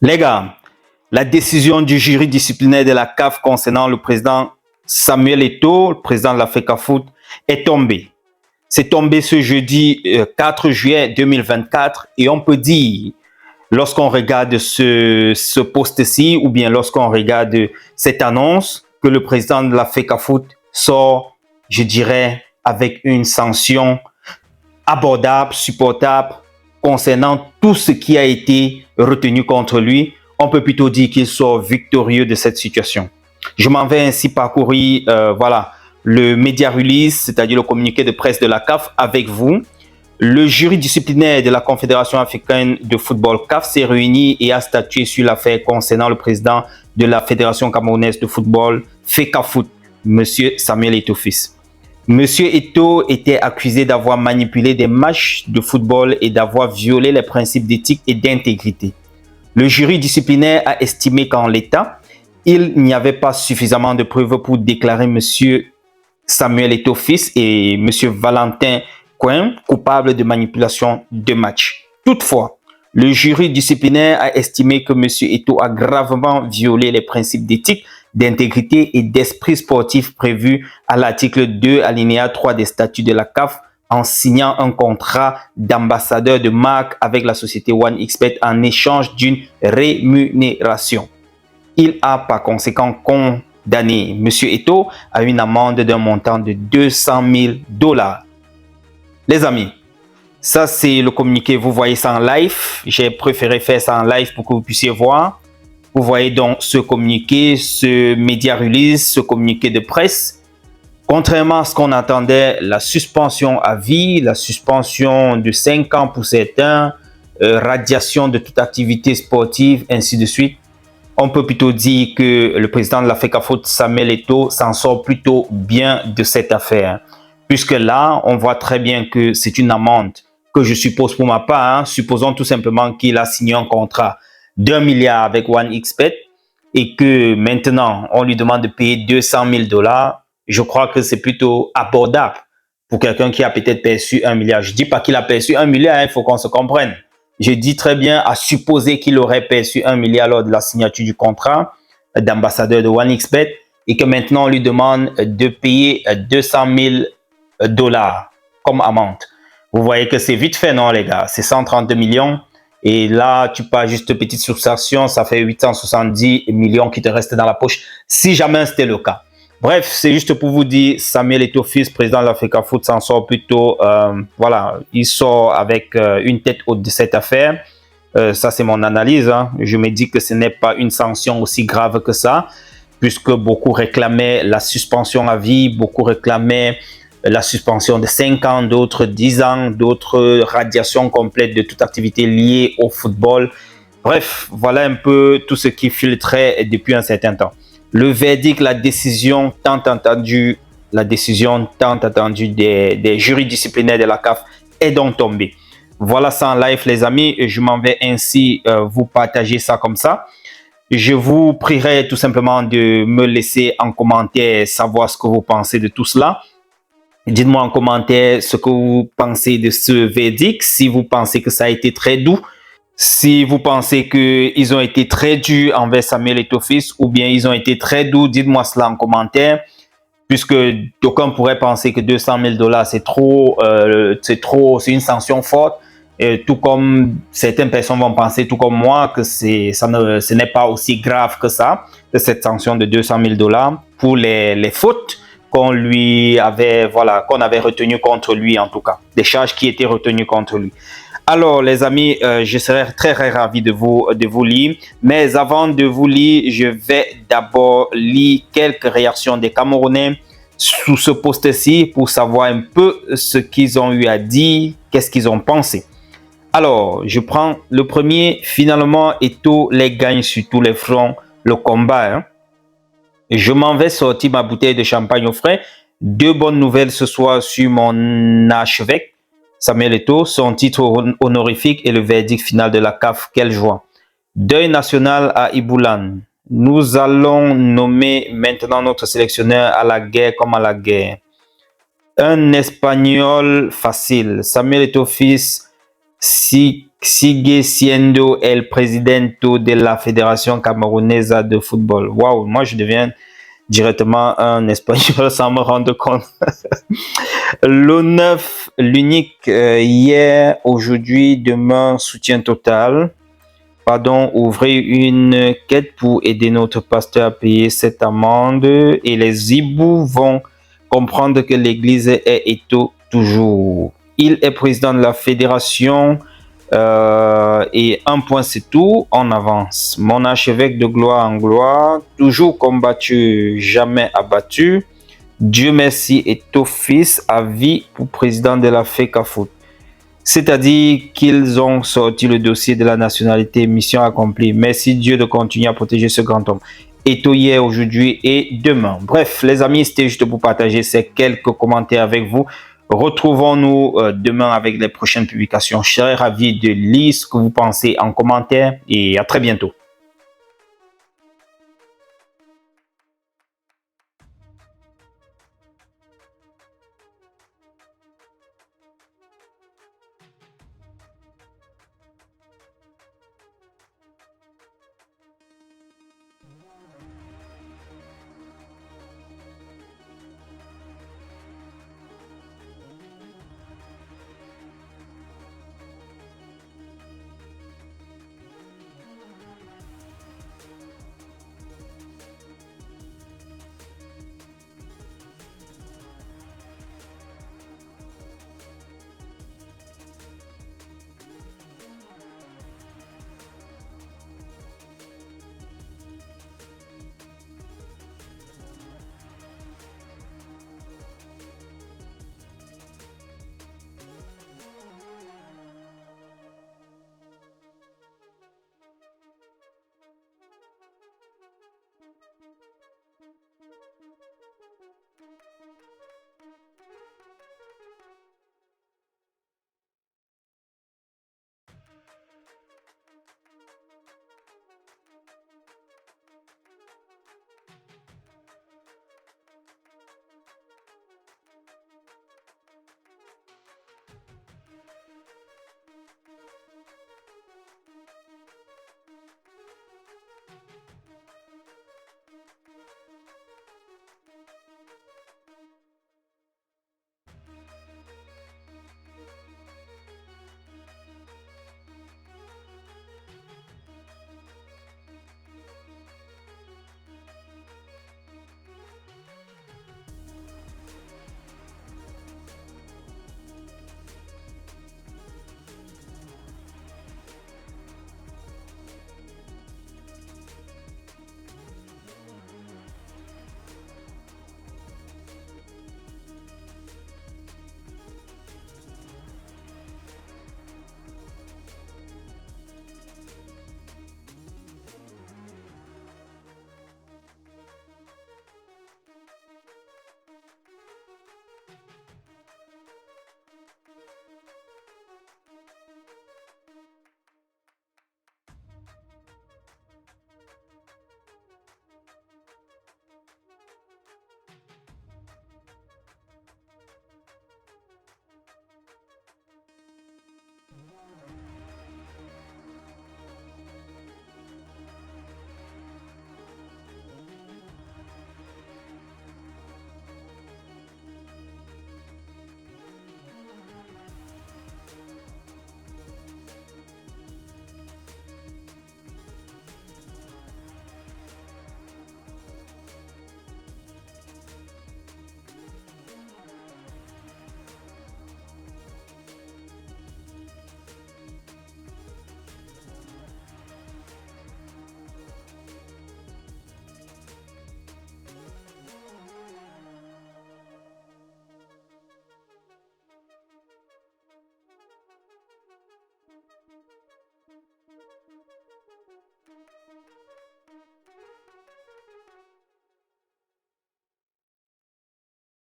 Les gars, la décision du jury disciplinaire de la CAF concernant le président Samuel Eto'o, le président de la FECAFOOT, est tombée. C'est tombé ce jeudi 4 juillet 2024 et on peut dire, lorsqu'on regarde ce post-ci ou bien lorsqu'on regarde cette annonce, que le président de la FECAFOOT sort, je dirais, avec une sanction abordable, supportable, concernant tout ce qui a été retenu contre lui. On peut plutôt dire qu'il sort victorieux de cette situation. Je m'en vais ainsi parcourir le media release, c'est-à-dire le communiqué de presse de la CAF avec vous. Le jury disciplinaire de la Confédération africaine de football CAF s'est réuni et a statué sur l'affaire concernant le président de la Fédération camerounaise de football, FECAFOOT, M. Samuel Eto'o Fils. Monsieur Eto'o était accusé d'avoir manipulé des matchs de football et d'avoir violé les principes d'éthique et d'intégrité. Le jury disciplinaire a estimé qu'en l'état, il n'y avait pas suffisamment de preuves pour déclarer Monsieur Samuel Eto'o Fils et Monsieur Valentin Coin coupables de manipulation de matchs. Toutefois, le jury disciplinaire a estimé que Monsieur Eto'o a gravement violé les principes d'éthique, d'intégrité et d'esprit sportif prévus à l'article 2, alinéa 3 des statuts de la CAF en signant un contrat d'ambassadeur de marque avec la société OneXBet en échange d'une rémunération. Il a par conséquent condamné M. Eto'o à une amende d'un montant de 200 000 $. Les amis, ça c'est le communiqué, vous voyez ça en live. J'ai préféré faire ça en live pour que vous puissiez voir. Vous voyez donc ce communiqué, ce media release, ce communiqué de presse. Contrairement à ce qu'on attendait, la suspension à vie, la suspension de 5 ans pour certains, radiation de toute activité sportive, ainsi de suite. On peut plutôt dire que le président de la FECAFOOT, Samuel Eto'o, s'en sort plutôt bien de cette affaire. Puisque là, on voit très bien que c'est une amende que je suppose pour ma part. Supposons tout simplement qu'il a signé un contrat d'1 milliard avec OneXBet et que maintenant, on lui demande de payer 200 000 $. Je crois que c'est plutôt abordable pour quelqu'un qui a peut-être perçu 1 milliard. Je ne dis pas qu'il a perçu 1 milliard, il faut qu'on se comprenne. Je dis très bien à supposer qu'il aurait perçu 1 milliard lors de la signature du contrat d'ambassadeur de OneXBet et que maintenant on lui demande de payer 200 000 $ comme amende. Vous voyez que c'est vite fait, non les gars? C'est 132 millions. Et là, tu pars juste petite soustraction, ça fait 870 millions qui te restent dans la poche, si jamais c'était le cas. Bref, c'est juste pour vous dire, Samuel Eto'o Fils, président de la FECAFOOT, s'en sort plutôt, il sort avec une tête haute de cette affaire. Ça, c'est mon analyse. Je me dis que ce n'est pas une sanction aussi grave que ça, puisque beaucoup réclamaient la suspension à vie, beaucoup réclamaient la suspension de 5 ans, d'autres 10 ans, d'autres radiations complètes de toute activité liée au football. Bref, voilà un peu tout ce qui filtrait depuis un certain temps. Le verdict, la décision tant attendue des jurys disciplinaires de la CAF est donc tombée. Voilà ça en live les amis, je m'en vais ainsi vous partager ça comme ça. Je vous prierai tout simplement de me laisser en commentaire savoir ce que vous pensez de tout cela. Dites-moi en commentaire ce que vous pensez de ce verdict, si vous pensez que ça a été très doux, si vous pensez qu'ils ont été très durs envers Samuel Eto'o Fils ou bien ils ont été très doux, dites-moi cela en commentaire, puisque d'aucuns pourraient penser que 200 000 $ c'est une sanction forte, et tout comme certaines personnes vont penser, tout comme moi, que ce n'est pas aussi grave que ça, de cette sanction de 200 000 $ pour les fautes qu'on avait retenu contre lui en tout cas, des charges qui étaient retenues contre lui. Alors les amis, je serais très ravi de vous lire, mais avant de vous lire, je vais d'abord lire quelques réactions des Camerounais sous ce post-ci pour savoir un peu ce qu'ils ont eu à dire, qu'est-ce qu'ils ont pensé. Alors, je prends le premier. Finalement, Eto'o les gagne sur tous les fronts, le combat. Je m'en vais sortir ma bouteille de champagne au frais. 2 bonnes nouvelles ce soir sur mon archevêque, Samuel Eto'o, son titre honorifique et le verdict final de la CAF. Quelle joie. Deuil national à Iboulan. Nous allons nommer maintenant notre sélectionneur à la guerre comme à la guerre. Un Espagnol facile. Samuel Eto'o Fils sigue siendo el presidente de la Fédération camerounaise de football. Waouh, moi je deviens directement un espagnol sans me rendre compte. Le 9, l'unique hier, aujourd'hui, demain, soutien total. Pardon, ouvrez une quête pour aider notre pasteur à payer cette amende et les hiboux vont comprendre que l'église est éto toujours. Il est président de la fédération et un point c'est tout, on avance. Mon archevêque de gloire en gloire, toujours combattu, jamais abattu. Dieu merci et ton fils à vie pour président de la FECAFOOT. C'est-à-dire qu'ils ont sorti le dossier de la nationalité, mission accomplie. Merci Dieu de continuer à protéger ce grand homme. Et tout hier, aujourd'hui et demain. Bref, les amis, c'était juste pour partager ces quelques commentaires avec vous. Retrouvons-nous demain avec les prochaines publications. Je serai ravi de lire ce que vous pensez en commentaire et à très bientôt.